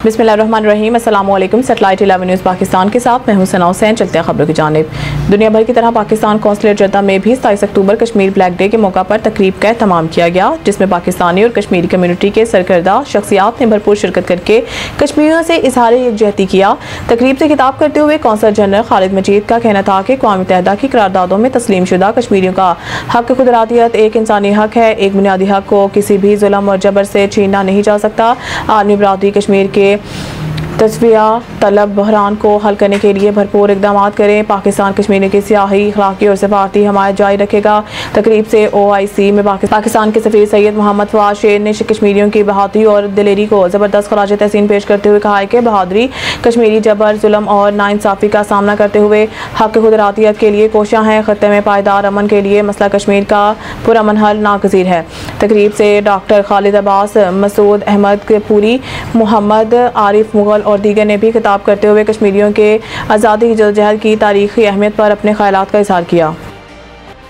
बिस्मिल्लाहिर्रहमानिर्रहीम। अस्सलाम वालेकुम। सैटेलाइट 11 न्यूज़ पाकिस्तान के साथ मैं हूं सना हुसैन। चलते हैं खबरों की जानिब। दुनिया भर की तरह पाकिस्तान कौंसलेट जद्दा में भी 27 अक्टूबर कश्मीर ब्लैक डे के मौका पर तकरीब का एहतमाम किया गया, जिसमें पाकिस्तानी और कश्मीरी कम्युनिटी के सरकर्दा शख्सियात ने भरपूर शिरकत करके कश्मीरियों से इजहार यकजहती किया। तकरीब से खिताब करते हुए कौंसल जनरल खालिद मजीद का कहना था कि अक़वाम मुत्तहिदा की करारदादों में तस्लीम शुदा कश्मीरियों का हक खुदरातियत एक इंसानी हक है। एक बुनियादी हक को किसी भी जुल्म और जबर से छीना नहीं जा सकता। आलमी बरादरी कश्मीर के तस्वीया तलब बहरान को हल करने के लिए भरपूर इकदाम करें। पाकिस्तान कश्मीर की सियाही, अखलाकी और सफारती हमायत जारी रखेगा। तकरीब से OIC में पाकिस्तान के सफीर सैयद मोहम्मद फवाद शेर ने कश्मीरियों की बहादुरी और दिलेरी को ज़बरदस्त खराज तहसीन पेश करते हुए कहा है कि बहादुरी कश्मीरी जबर, जुल्म और नाइंसाफ़ी का सामना करते हुए हक खुदरातियत के लिए कोशियाँ हैं। खत्ते में पायदार अमन के लिए मसला कश्मीर का पुरअमन हल नागज़ीर है। तकरीब से डॉक्टर खालिद अब्बास, मसूद अहमद पूरी, मोहम्मद आरिफ मुगल और दीगर ने भी खिताब करते हुए कश्मीरियों के आज़ादी की जद्दोजहद की तारीख़ी अहमियत पर अपने ख़यालात का इज़हार किया।